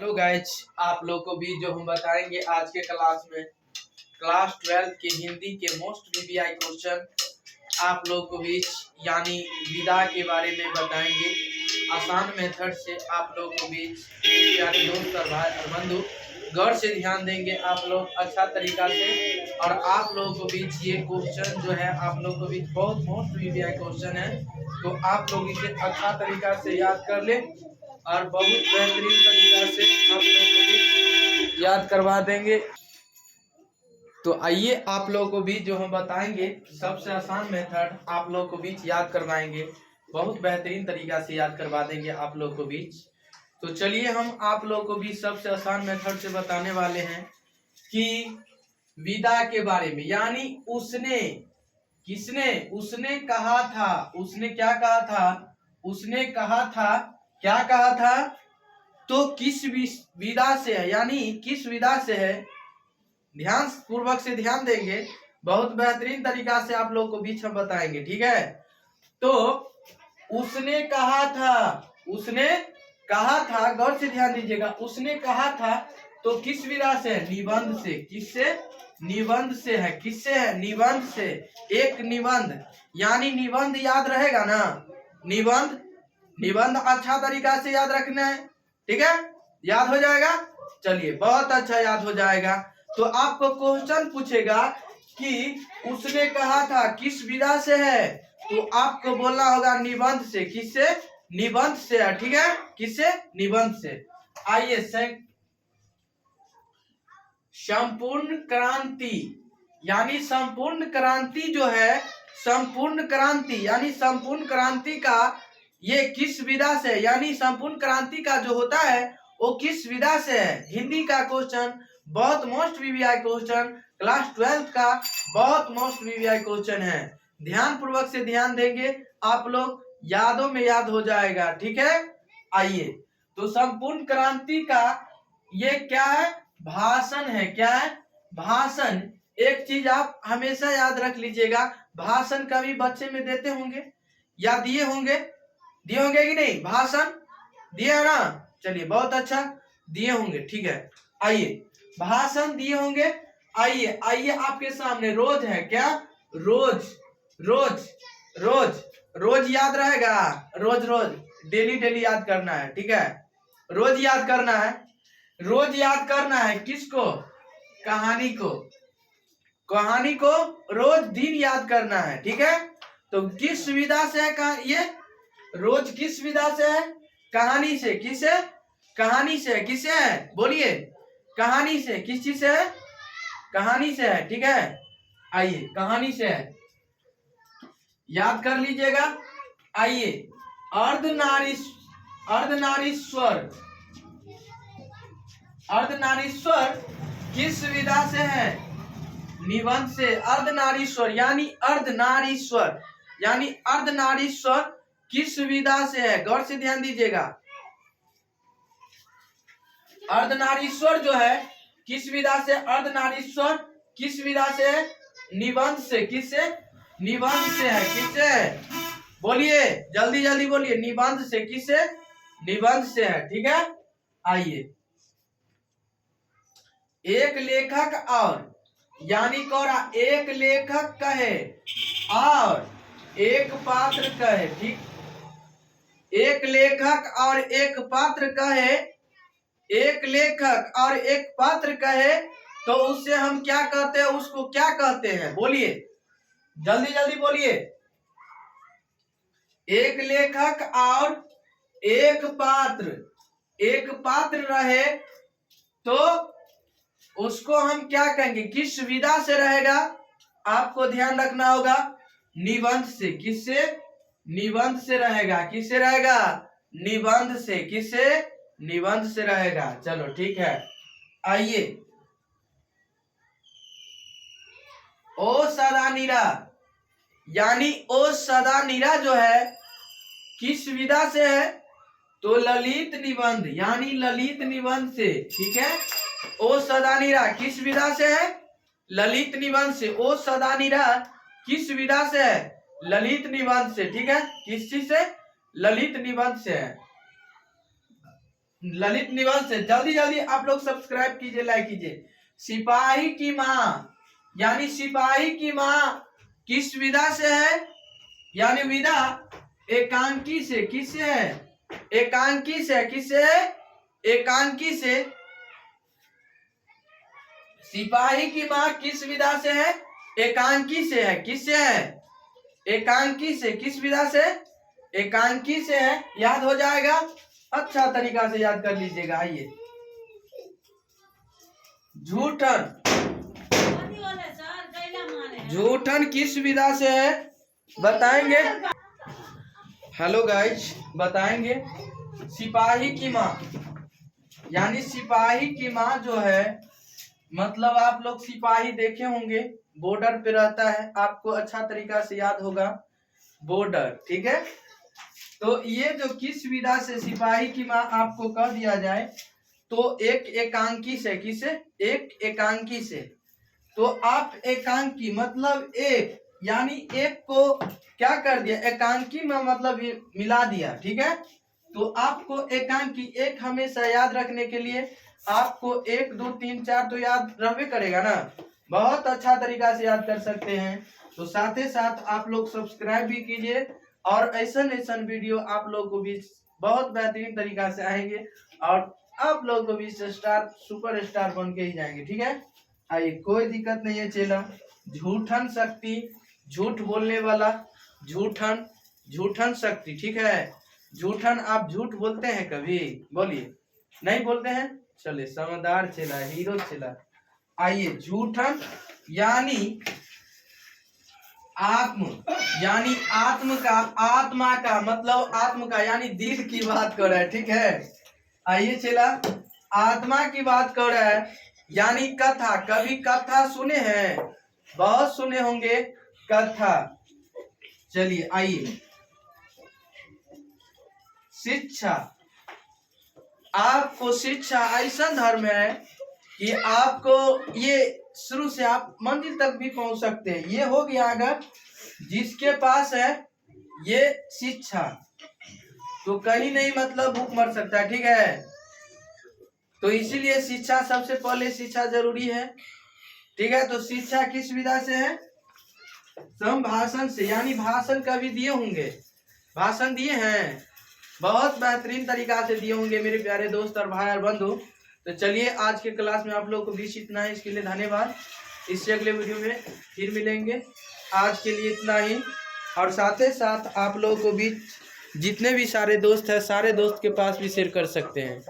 Hello guys, आप लोग को भी जो हम बताएंगे आज के क्लास में क्लास 12 के हिंदी के मोस्ट वीवीआई क्वेश्चन आप लोग को भी यानी विदा के बारे में बताएंगे। आसान मेथड से आप लोग को भी यानी दोस्त और भाई और बंधु गौर से ध्यान देंगे आप लोग अच्छा तरीका से। और आप लोगों को बीच ये क्वेश्चन जो है आप लोग को भी बहुत मोस्ट वीवीआई क्वेश्चन है, तो आप लोग इसे अच्छा तरीका से याद कर ले और बहुत बेहतरीन तरीका से आप लोग को भी याद करवा देंगे। तो आइए आप लोगों को भी जो हम बताएंगे सबसे आसान मेथड आप लोग को बीच याद करवाएंगे, बहुत बेहतरीन तरीका से याद करवा देंगे आप लोग को बीच। तो चलिए हम आप लोग को भी सबसे आसान मेथड से बताने वाले हैं कि विदा के बारे में, यानी उसने किसने उसने कहा था, उसने क्या कहा था, उसने कहा था क्या कहा था, तो किस विदा से है, यानी किस विदा से है। ध्यान पूर्वक से ध्यान देंगे, बहुत बेहतरीन तरीका से आप लोग को बीच हम बताएंगे, ठीक है। तो उसने कहा था, उसने कहा था, गौर से ध्यान दीजिएगा, उसने कहा था तो किस विधा से है, निबंध से। किससे, निबंध से है। किससे है, निबंध से। एक निबंध, यानी निबंध याद रहेगा ना, निबंध, निबंध अच्छा तरीका से याद रखना है, ठीक है, याद हो जाएगा। चलिए बहुत अच्छा याद हो जाएगा। तो आपको क्वेश्चन पूछेगा कि उसने कहा था किस विधा से है, तो आपको बोलना होगा निबंध से। किससे, निबंध से है, ठीक है, किससे, निबंध से। आइए संपूर्ण क्रांति, यानी संपूर्ण क्रांति जो है, संपूर्ण क्रांति यानी संपूर्ण क्रांति का ये किस विधा से, यानी संपूर्ण क्रांति का जो होता है वो किस विधा से है। हिंदी का क्वेश्चन, बहुत मोस्ट वीवीआई क्वेश्चन, क्लास 12 का बहुत मोस्ट वीवीआई क्वेश्चन है। ध्यान पूर्वक से ध्यान देंगे आप लोग, यादों में याद हो जाएगा, ठीक है। आइए, तो संपूर्ण क्रांति का ये क्या है, भाषण है। क्या है, भाषण। एक चीज आप हमेशा याद रख लीजिएगा, भाषण कभी बच्चे में देते होंगे या दिए होंगे, दिए होंगे कि नहीं, भाषण दिए है ना। चलिए बहुत अच्छा, दिए होंगे, ठीक है। आइए, भाषण दिए होंगे। आइए आइए आपके सामने रोज है। क्या, रोज, रोज, रोज, रोज याद रहेगा, रोज रोज, डेली डेली याद करना है, ठीक है, रोज याद करना है। रोज याद करना है किसको, कहानी को, कहानी को रोज दिन याद करना है, ठीक है। तो किस विधा से है ये, रोज किस विधा से है, कहानी से। किसे, कहानी से। किसे है, बोलिए, कहानी से। किस चीज से है, कहानी से है, ठीक है। आइए, कहानी से है, याद कर लीजिएगा। आइए, अर्धनारीश्वर, अर्धनारीश्वर किस विधा से है, निबंध से। अर्धनारीश्वर यानी अर्धनारीश्वर, यानी अर्धनारीश्वर किस विधा से है, गौर से ध्यान दीजिएगा। अर्धनारीश्वर जो है किस विधा से, अर्धनारीश्वर किस विधा से है, निबंध से। किससे, निबंध से है। किससे है, बोलिए, जल्दी जल्दी बोलिए, निबंध से। किससे, निबंध से है, ठीक है। आइए, एक लेखक और, यानी कोरा, एक लेखक कहे और एक पात्र कहे, ठीक, एक लेखक और एक पात्र कहे, एक लेखक और एक पात्र कहे, तो उससे हम क्या कहते हैं, उसको क्या कहते हैं, बोलिए, जल्दी जल्दी बोलिए। एक लेखक और एक पात्र, एक पात्र रहे तो उसको हम क्या कहेंगे, किस विधा से रहेगा, आपको ध्यान रखना होगा, निबंध से। किससे, निबंध से रहेगा। किससे रहेगा, निबंध से। किससे, निबंध से रहेगा। चलो ठीक है। आइए, ओ सदा नीरा, यानी ओ सदा नीरा जो है किस विधा से है, तो ललित निबंध, यानी ललित निबंध से, ठीक है। ओ सदा नीरा किस विधा से है, ललित निबंध से। ओ सदा नीरा किस विधा से है, ललित निबंध से, ठीक है। किस चीज से, ललित निबंध से है। ललित निबंध से। जल्दी जल्दी आप लोग सब्सक्राइब कीजिए, लाइक कीजिए। सिपाही की माँ, यानी सिपाही की माँ किस विधा से है, यानी विधा एकांकी से। किससे है? एकांकी से। किससे? एकांकी से। सिपाही की माँ किस विधा से है? एकांकी से है। किससे है? एकांकी से। किस विधा से? एकांकी से है। याद हो जाएगा, अच्छा तरीका से याद कर लीजिएगा। आइए, झूठन। झूठन किस विधा से है बताएंगे? हेलो गाइज, बताएंगे। सिपाही की माँ, यानी सिपाही की माँ जो है, मतलब आप लोग सिपाही देखे होंगे, बॉर्डर पे रहता है, आपको अच्छा तरीका से याद होगा, बॉर्डर। ठीक है, तो ये जो किस विधा से सिपाही की माँ आपको कह दिया जाए, तो एक एकांकी से। किसे? एक एकांकी से। तो आप एकांकी मतलब एक, यानी एक को क्या कर दिया, एकांकी में मतलब मिला दिया। ठीक है, तो आपको एकांकी एक हमेशा याद रखने के लिए आपको 1 2 3 4 तो याद रहबे करेगा ना, बहुत अच्छा तरीका से याद कर सकते हैं। तो साथ ही साथ आप लोग सब्सक्राइब भी कीजिए, और ऐसा वीडियो आप लोग को भी बहुत बेहतरीन तरीका से आएंगे, और आप लोग को भी स्टार सुपर स्टार बन के ही जाएंगे। ठीक है, आइए, कोई दिक्कत नहीं है चेला। झूठन शक्ति, झूठ बोलने वाला, झूठन, झूठन शक्ति। ठीक है, झूठन। आप झूठ बोलते हैं कभी? बोलिए, नहीं बोलते हैं? चलिए, समझदार चेला, हीरो चेला। आइए, झूठन यानी आत्म, यानी आत्म का, आत्मा का मतलब आत्म का, यानी दिल की बात कर रहा है। ठीक है, आइए चेला, आत्मा की बात कर रहा है, यानी कथा। कभी कथा सुने हैं? बहुत सुने होंगे कथा। चलिए आइए, शिक्षा। आपको शिक्षा ऐसा धर्म है कि आपको ये शुरू से आप मंजिल तक भी पहुंच सकते हैं। ये हो गया, अगर जिसके पास है ये शिक्षा, तो कहीं नहीं मतलब भूख मर सकता है। ठीक है, तो इसीलिए शिक्षा, सबसे पहले शिक्षा जरूरी है। ठीक है, तो शिक्षा किस विधा से है? संभाषण से, यानी भाषण कभी दिए होंगे, भाषण दिए हैं, बहुत बेहतरीन तरीका से दिए होंगे मेरे प्यारे दोस्त और भाई और बंधु। तो चलिए, आज के क्लास में आप लोग को बीच इतना है, इसके लिए धन्यवाद। इससे अगले वीडियो में फिर मिलेंगे। आज के लिए इतना ही, और साथ ही साथ आप लोगों को भी जितने भी सारे दोस्त हैं, सारे दोस्त के पास भी शेयर कर सकते हैं।